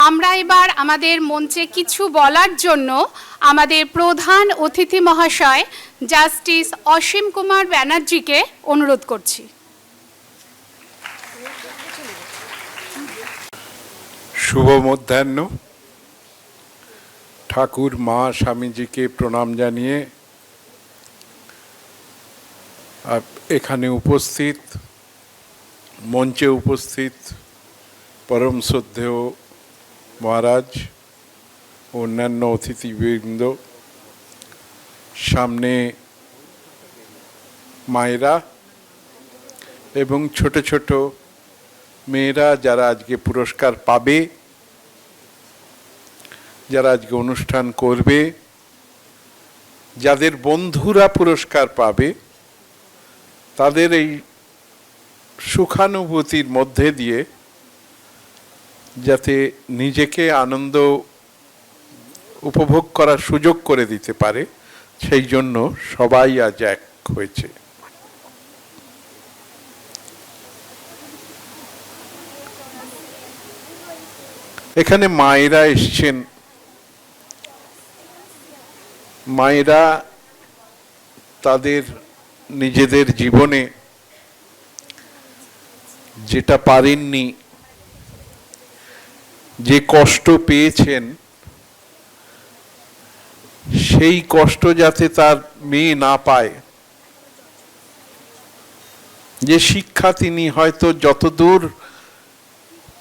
আমরা এবার আমাদের মঞ্চে কিছু বলার জন্য আমাদের প্রধান অতিথি মহাশয় জাস্টিস অসীম কুমার ব্যানার্জিকে অনুরোধ করছি। শুভ মধ্যাহ্ন। ঠাকুর মা স্বামীজিকে প্রণাম জানিয়ে এখানে উপস্থিত, মঞ্চে উপস্থিত পরম শ্রদ্ধেয় মহারাজ, অন্যান্য অতিথিবৃন্দ, সামনে মায়েরা এবং ছোট ছোট মেয়েরা যারা আজকে পুরস্কার পাবে, যারা আজকে অনুষ্ঠান করবে, যাদের বন্ধুরা পুরস্কার পাবে, তাদের এই সুখানুভূতির মধ্যে দিয়ে যাতে নিজেকে আনন্দ উপভোগ করার সুযোগ করে দিতে পারে, সেই জন্য সবাই আজ এক হয়েছে। এখানে মায়েরা এসছেন। মায়েরা তাদের নিজেদের জীবনে যেটা পারেননি, যে কষ্ট পেয়েছেন, সেই কষ্ট যাতে তার মেয়ে না পায়, যে শিক্ষা তিনি হয়তো যতদূর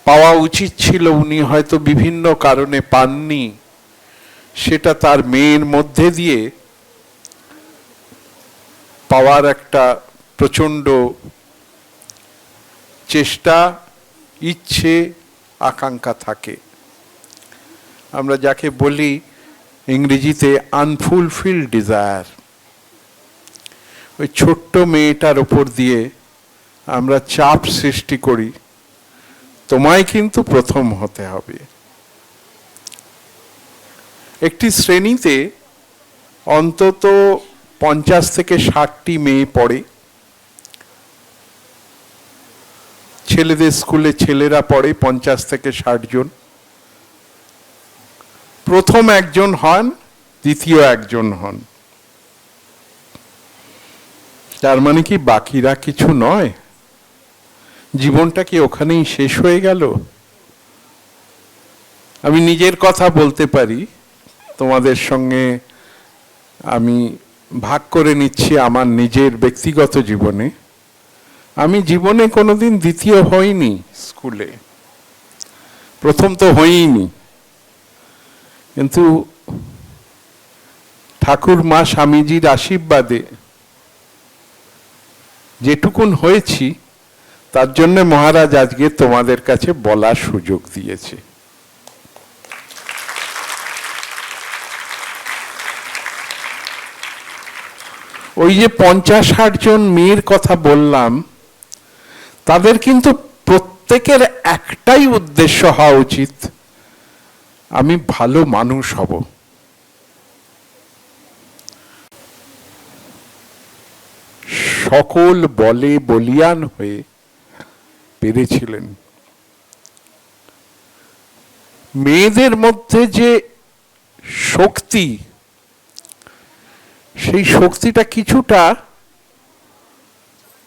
পাওয়া উচিত ছিল উনি হয়তো বিভিন্ন কারণে পাননি, সেটা তার মেয়ের মধ্যে দিয়ে পাওয়ার একটা প্রচণ্ড চেষ্টা, ইচ্ছে, আকাঙ্ক্ষা থাকে। আমরা যাকে বলি ইংরেজিতে আনফুলফিলড ডিজায়ার। ওই ছোট্ট মেয়েটার ওপর দিয়ে আমরা চাপ সৃষ্টি করি, তোমায় কিন্তু প্রথম হতে হবে। একটি শ্রেণীতে অন্তত 50 থেকে 60টি মেয়ে পড়ে। ছেলেদের স্কুলে ছেলেরা পড়ে 50 থেকে 60 জন। প্রথম একজন হন, দ্বিতীয় একজন হন। তার মানে কি বাকিরা কিছু নয়? জীবনটা কি ওখানেই শেষ হয়ে গেল? আমি নিজের কথা বলতে পারি, তোমাদের সঙ্গে আমি ভাগ করে নিচ্ছি আমার নিজের ব্যক্তিগত জীবনে। আমি জীবনে কোনোদিন দ্বিতীয় হইনি স্কুলে, প্রথম তো হইনি, কিন্তু ঠাকুর মা স্বামীজির আশীর্বাদে যেটুকুন হয়েছি, তার জন্য মহারাজ আজকে তোমাদের কাছে বলার সুযোগ দিয়েছে। ওই যে 50-60 জন মেয়ের কথা বললাম, তাদের কিন্তু প্রত্যেকের একটাই উদ্দেশ্য হওয়া উচিত, আমি ভালো মানুষ হব। সকল বলে বলিয়ান হয়ে পেরেছিলেন। মেয়েদের মধ্যে যে শক্তি, সেই শক্তিটা কিছুটা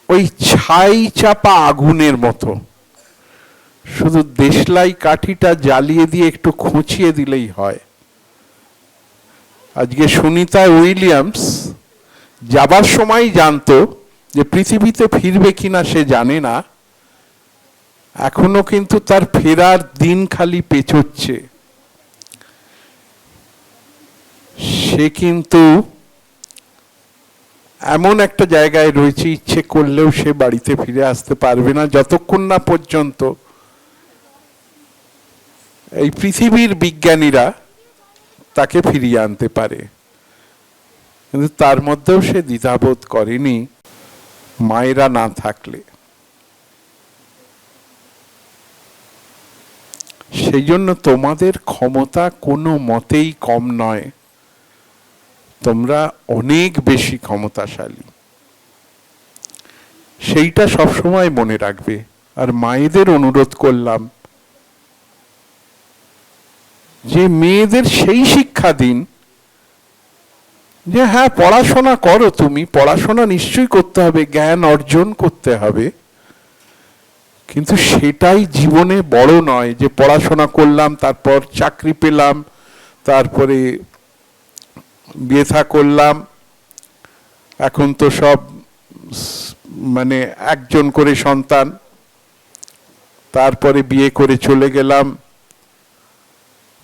ওই ছাই চাপা আগুনের মতো, শুধু দেশলাই কাঠিটা জ্বালিয়ে দিয়ে একটু খুঁচিয়ে দিলেই হয়। আজকে সুনিতা উইলিয়ামস যাবার সময় জানতো যে পৃথিবীতে ফিরবে কিনা সে জানে না, এখনো কিন্তু তার ফেরার দিন খালি পেছোচ্ছে। সে কিন্তু এমন একটা জায়গায় রয়েছে, ইচ্ছে করলেও সে বাড়িতে ফিরে আসতে পারবে না যতক্ষণ না পর্যন্ত এই পৃথিবীর বিজ্ঞানীরা তাকে ফিরিয়ে আনতে পারে। কিন্তু তার মধ্যেও সে দ্বিধাবোধ করেনি মায়েরা না থাকলে। সেই জন্য তোমাদের ক্ষমতা কোনো মতেই কম নয়, তোমরা অনেক বেশি ক্ষমতাশালী, সেইটা সবসময় মনে রাখবে। আর মায়েদের অনুরোধ করলাম, যে মেয়েদের সেই শিক্ষা দিন যে হ্যাঁ পড়াশোনা করো, তুমি পড়াশোনা নিশ্চয়ই করতে হবে, জ্ঞান অর্জন করতে হবে, কিন্তু সেটাই জীবনে বড় নয় যে পড়াশোনা করলাম তারপর চাকরি পেলাম তারপরে বিয়ে থা করলাম। এখন তো সব মানে একজন করে সন্তান, তারপরে বিয়ে করে চলে গেলাম,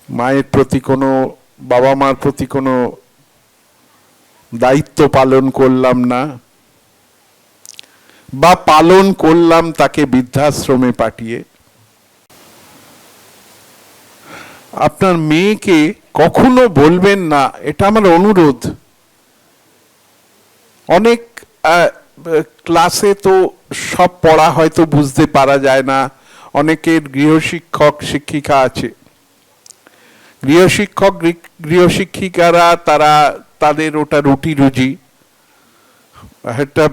মায়ের প্রতি কোনো, বাবা মার প্রতি কোনো দায়িত্ব পালন করলাম না, বা পালন করলাম তাকে বৃদ্ধাশ্রমে পাঠিয়ে। আপনার মেয়েকে কখনো বলবেন না, এটা আমার অনুরোধ। অনেক ক্লাসে তো সব পড়া হয়তো বুঝতে পারা যায় না, অনেকের গৃহশিক্ষক শিক্ষিকা আছে, গৃহশিক্ষক গৃহশিক্ষিকারা তারা তাদের ওটা রুটি রুজি, একটা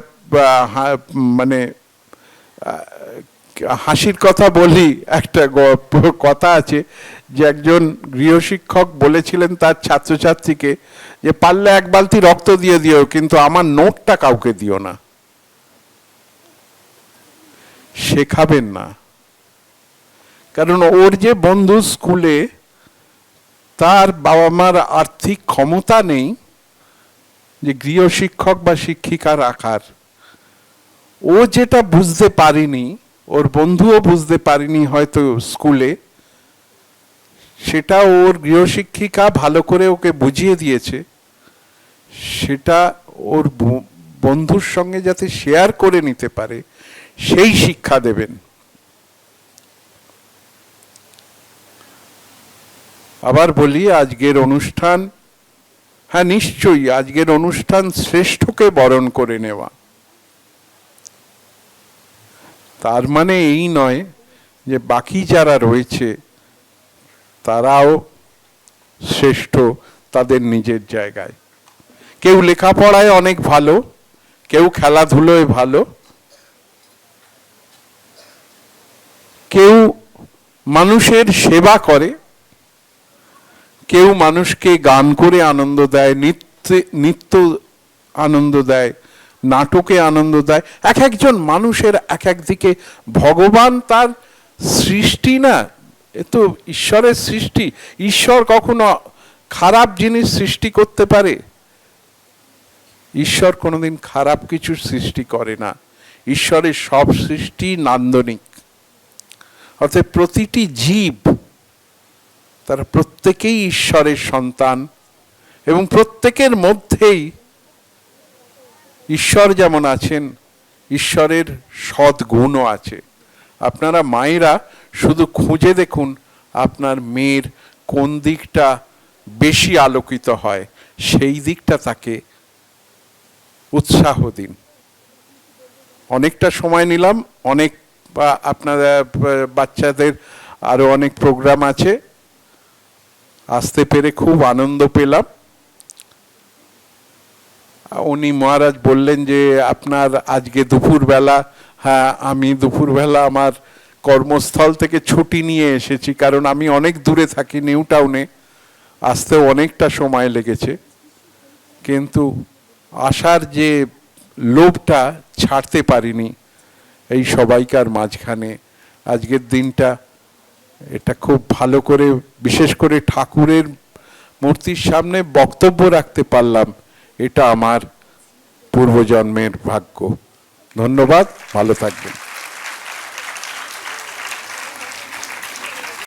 মানে হাসির কথা বলি, একটা কথা আছে যে একজন গৃহশিক্ষক বলেছিলেন তার ছাত্রছাত্রীকে যে পারলে এক বালতি রক্ত দিয়ে দিও কিন্তু আমার নোটটা কাউকে দিও না। শেখাবেন না, কারণ ওর যে বন্ধু স্কুলে তার বাবা মার আর্থিক ক্ষমতা নেই যে গৃহশিক্ষক বা শিক্ষিকা রাখার। ও যেটা বুঝতে পারেনি, ওর বন্ধুও বুঝতে পারেনি হয়তো স্কুলে, সেটা ওর গৃহশিক্ষিকা ভালো করে ওকে বুঝিয়ে দিয়েছে, সেটা ওর বন্ধুর সঙ্গে যাতে শেয়ার করে নিতে পারে সেই শিক্ষা দেবেন। আবার বলি, আজকের অনুষ্ঠান, হ্যাঁ নিশ্চয়ই আজকের অনুষ্ঠান শ্রেষ্ঠকে বরণ করে নেওয়া, তার মানে এই নয় যে বাকি যারা রয়েছে তারাও শ্রেষ্ঠ তাদের নিজের জায়গায়। কেউ লেখাপড়ায় অনেক ভালো, কেউ খেলাধুলোয় ভালো, কেউ মানুষের সেবা করে, কেউ মানুষকে গান করে আনন্দ দেয়, নৃত্য আনন্দ দেয়, নাটকে আনন্দ দেয়। এক একজন মানুষের এক এক দিকে, ভগবান তার সৃষ্টি না, এ তো ঈশ্বরের সৃষ্টি। ঈশ্বর কখনো খারাপ জিনিস সৃষ্টি করতে পারে? ঈশ্বর কোনোদিন খারাপ কিছু সৃষ্টি করে না। ঈশ্বরের সব সৃষ্টি নান্দনিক। অর্থাৎ প্রতিটি জীব তারা প্রত্যেকেই ঈশ্বরের সন্তান, এবং প্রত্যেকের মধ্যেই ঈশ্বর যেমন আছেন, ঈশ্বরের সদ্গুণও আছে। আপনারা মায়েরা শুধু খুঁজে দেখুন আপনার মেয়ের কোন দিকটা বেশি আলোকিত হয়, সেই দিকটা তাকে উৎসাহ দিন। অনেকটা সময় নিলাম, অনেক আপনারা বাচ্চাদের আরো অনেক প্রোগ্রাম আছে, আসতে পেরে খুব আনন্দ পেলাম। উনি মহারাজ বললেন যে আপনার আজকে দুপুরবেলা, হ্যাঁ আমি দুপুরবেলা আমার কর্মস্থল থেকে ছুটি নিয়ে এসেছি, কারণ আমি অনেক দূরে থাকি, নিউ টাউনে, আসতেও অনেকটা সময় লেগেছে, কিন্তু আসার যে লোভটা ছাড়তে পারিনি এই সবাইকার মাঝখানে। আজকের দিনটা এটা খুব ভালো করে, বিশেষ করে ঠাকুরের মূর্তির সামনে বক্তব্য রাখতে পারলাম, এটা আমার পূর্বজন্মের ভাগ্য। ধন্যবাদ, ভালো থাকবেন।